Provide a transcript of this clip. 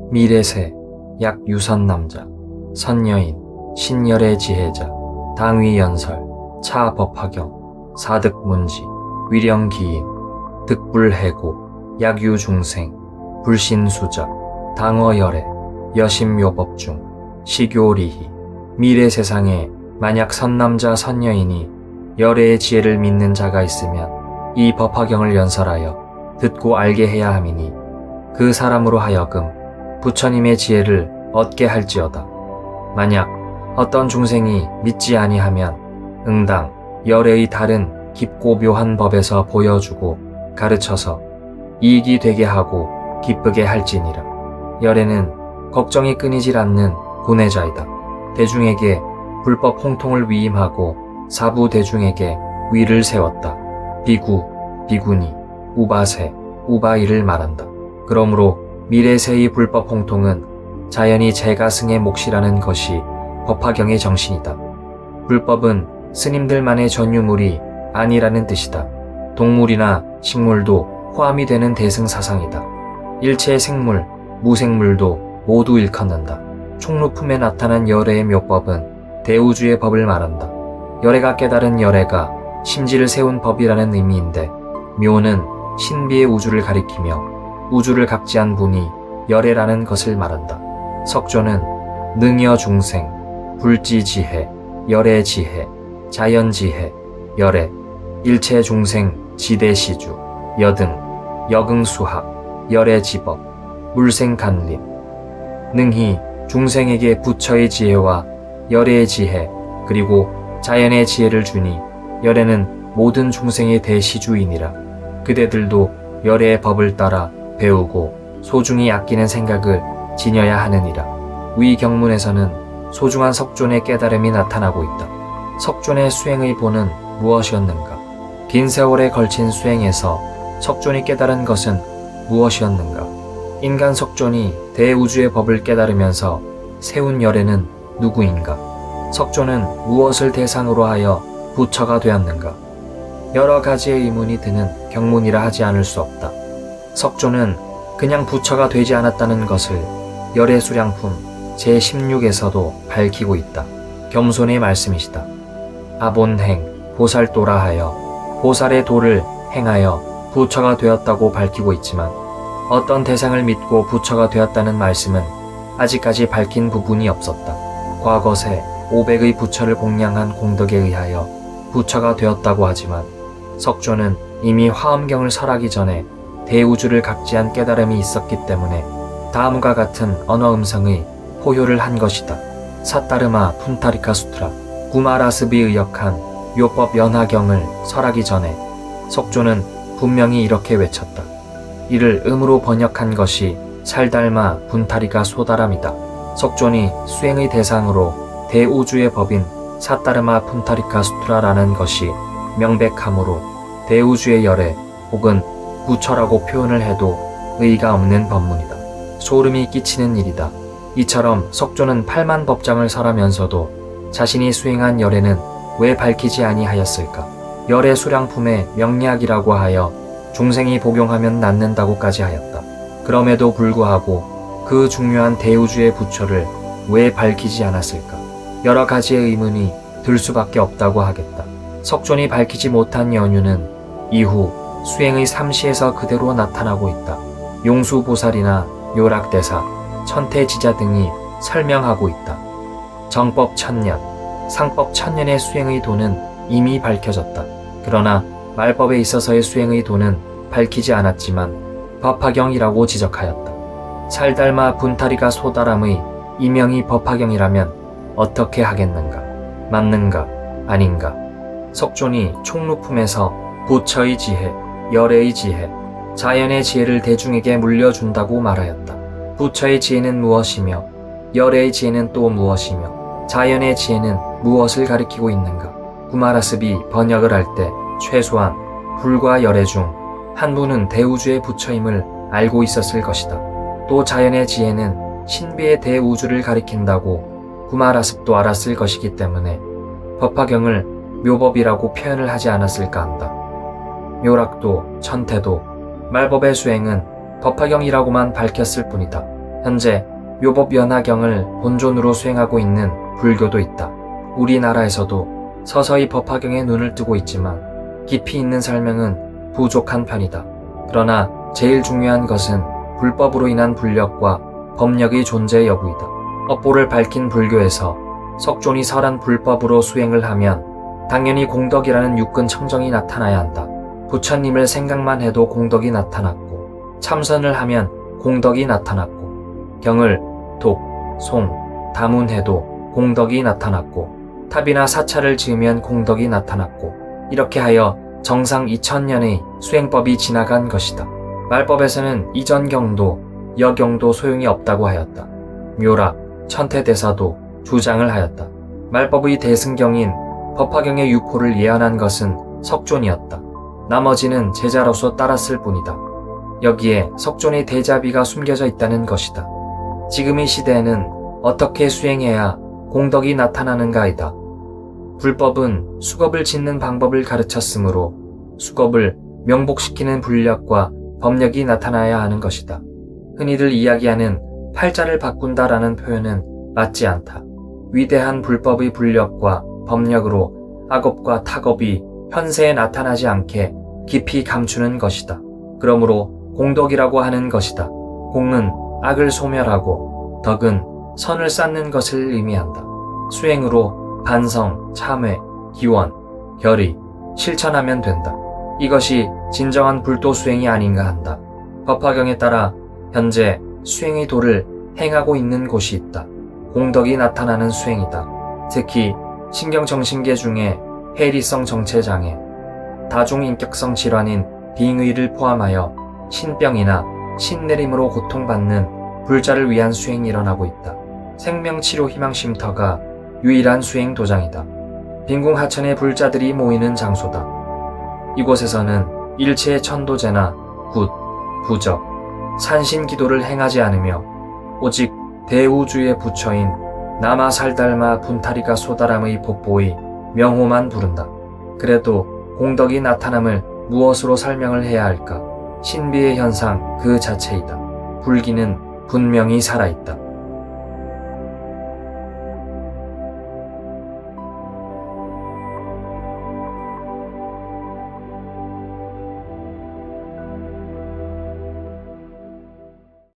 미래세, 약유선남자, 선여인, 신열의 지혜자, 당위연설, 차법화경, 사득문지, 위령기인, 득불해고, 약유중생, 불신수자, 당어열애, 여심묘법중, 시교리희. 미래세상에 만약 선남자 선여인이 열애의 지혜를 믿는 자가 있으면 이 법화경을 연설하여 듣고 알게 해야 함이니 그 사람으로 하여금 부처님의 지혜를 얻게 할지어다. 만약 어떤 중생이 믿지 아니하면 응당 열애의 다른 깊고 묘한 법에서 보여주고 가르쳐서 이익이 되게 하고 기쁘게 할지니라. 열애는 걱정이 끊이질 않는 고뇌자이다. 대중에게 불법 홍통을 위임하고 사부 대중에게 위를 세웠다. 비구, 비구니, 우바세, 우바이를 말한다. 그러므로 미래세의 불법 홍통은 자연히 제가승의 몫이라는 것이 법화경의 정신이다. 불법은 스님들만의 전유물이 아니라는 뜻이다. 동물이나 식물도 포함이 되는 대승사상이다. 일체의 생물, 무생물도 모두 일컫는다. 총루품에 나타난 열애의 묘법은 대우주의 법을 말한다. 열애가 깨달은 열애가 심지를 세운 법이라는 의미인데 묘는 신비의 우주를 가리키며 우주를 각지한 분이 열애라는 것을 말한다. 석조는 능여 중생, 불지지혜, 열애지혜, 자연지혜, 열애, 일체 중생, 지대시주, 여등, 여긍수학, 열애지법, 물생간림, 능히 중생에게 부처의 지혜와 열애의 지혜 그리고 자연의 지혜를 주니 열애는 모든 중생의 대시주이니라. 그대들도 열애의 법을 따라 배우고 소중히 아끼는 생각을 지녀야 하느니라. 위 경문에서는 소중한 석존의 깨달음이 나타나고 있다. 석존의 수행의 본은 무엇이었는가? 긴 세월에 걸친 수행에서 석존이 깨달은 것은 무엇이었는가? 인간 석존이 대우주의 법을 깨달으면서 세운 열애는 누구인가? 석존은 무엇을 대상으로 하여 부처가 되었는가? 여러 가지의 의문이 드는 경문이라 하지 않을 수 없다. 석존은 그냥 부처가 되지 않았다는 것을 열애수량품 제16에서도 밝히고 있다. 겸손의 말씀이시다. 아본행, 보살도라 하여 보살의 도를 행하여 부처가 되었다고 밝히고 있지만 어떤 대상을 믿고 부처가 되었다는 말씀은 아직까지 밝힌 부분이 없었다. 과거세 500의 부처를 공양한 공덕에 의하여 부처가 되었다고 하지만 석조는 이미 화엄경을 설하기 전에 대우주를 각지한 깨달음이 있었기 때문에 다음과 같은 언어 음성의 포효를 한 것이다. 사따르마 푼타리카 수트라 구마라습이 의역한 요법 연화경을 설하기 전에 석조는 분명히 이렇게 외쳤다. 이를 음으로 번역한 것이 살달마 분타리가 소다람이다. 석존이 수행의 대상으로 대우주의 법인 사따르마 푼타리카 수트라라는 것이 명백하므로 대우주의 열애 혹은 부처라고 표현을 해도 의의가 없는 법문이다. 소름이 끼치는 일이다. 이처럼 석존은 8만 법장을 설하면서도 자신이 수행한 열애는 왜 밝히지 아니하였을까? 열애 수량품의 명리학이라고 하여 중생이 복용하면 낫는다고까지 하였다. 그럼에도 불구하고 그 중요한 대우주의 부처를 왜 밝히지 않았을까? 여러 가지의 의문이 들 수밖에 없다고 하겠다. 석존이 밝히지 못한 연유는 이후 수행의 삼시에서 그대로 나타나고 있다. 용수보살이나 요락대사, 천태지자 등이 설명하고 있다. 정법 1000년, 상법 1000년의 수행의 도는 이미 밝혀졌다. 그러나 말법에 있어서의 수행의 도는 밝히지 않았지만 법화경이라고 지적하였다. 살달마 분타리가 소다람의 이명이 법화경이라면 어떻게 하겠는가? 맞는가? 아닌가? 석존이 총루품에서 부처의 지혜, 열애의 지혜, 자연의 지혜를 대중에게 물려준다고 말하였다. 부처의 지혜는 무엇이며 열애의 지혜는 또 무엇이며 자연의 지혜는 무엇을 가리키고 있는가? 구마라습이 번역을 할 때 최소한 불과 열애 중 한 분은 대우주의 부처임을 알고 있었을 것이다. 또 자연의 지혜는 신비의 대우주를 가리킨다고 구마라습도 알았을 것이기 때문에 법화경을 묘법이라고 표현을 하지 않았을까 한다. 묘락도 천태도 말법의 수행은 법화경이라고만 밝혔을 뿐이다. 현재 묘법 연화경을 본존으로 수행하고 있는 불교도 있다. 우리나라에서도 서서히 법화경에 눈을 뜨고 있지만 깊이 있는 설명은 부족한 편이다. 그러나 제일 중요한 것은 불법으로 인한 불력과 법력의 존재 여부이다. 업보를 밝힌 불교에서 석존이 설한 불법으로 수행을 하면 당연히 공덕이라는 육근 청정이 나타나야 한다. 부처님을 생각만 해도 공덕이 나타났고, 참선을 하면 공덕이 나타났고, 경을 독, 송, 다문해도 공덕이 나타났고, 탑이나 사찰을 지으면 공덕이 나타났고, 이렇게 하여 정상 2000년의 수행법이 지나간 것이다. 말법에서는 이전 경도, 여경도 소용이 없다고 하였다. 묘락, 천태대사도 주장을 하였다. 말법의 대승경인 법화경의 유포를 예언한 것은 석존이었다. 나머지는 제자로서 따랐을 뿐이다. 여기에 석존의 대자비가 숨겨져 있다는 것이다. 지금의 시대에는 어떻게 수행해야 공덕이 나타나는가이다. 불법은 수겁을 짓는 방법을 가르쳤으므로 수겁을 명복시키는 불력과 법력이 나타나야 하는 것이다. 흔히들 이야기하는 팔자를 바꾼다라는 표현은 맞지 않다. 위대한 불법의 불력과 법력으로 악업과 탁업이 현세에 나타나지 않게 깊이 감추는 것이다. 그러므로 공덕이라고 하는 것이다. 공은 악을 소멸하고 덕은 선을 쌓는 것을 의미한다. 수행으로 반성, 참회, 기원, 결의, 실천하면 된다. 이것이 진정한 불도 수행이 아닌가 한다. 법화경에 따라 현재 수행의 도를 행하고 있는 곳이 있다. 공덕이 나타나는 수행이다. 특히 신경정신계 중에 해리성 정체장애, 다중인격성 질환인 빙의를 포함하여 신병이나 신내림으로 고통받는 불자를 위한 수행이 일어나고 있다. 생명치료희망쉼터가 유일한 수행 도장이다. 빈궁하천의 불자들이 모이는 장소다. 이곳에서는 일체의 천도제나 굿, 부적, 산신기도를 행하지 않으며 오직 대우주의 부처인 나마살달마 분타리가 소다람의 법보의 명호만 부른다. 그래도 공덕이 나타남을 무엇으로 설명을 해야 할까? 신비의 현상 그 자체이다. 불기는 분명히 살아있다.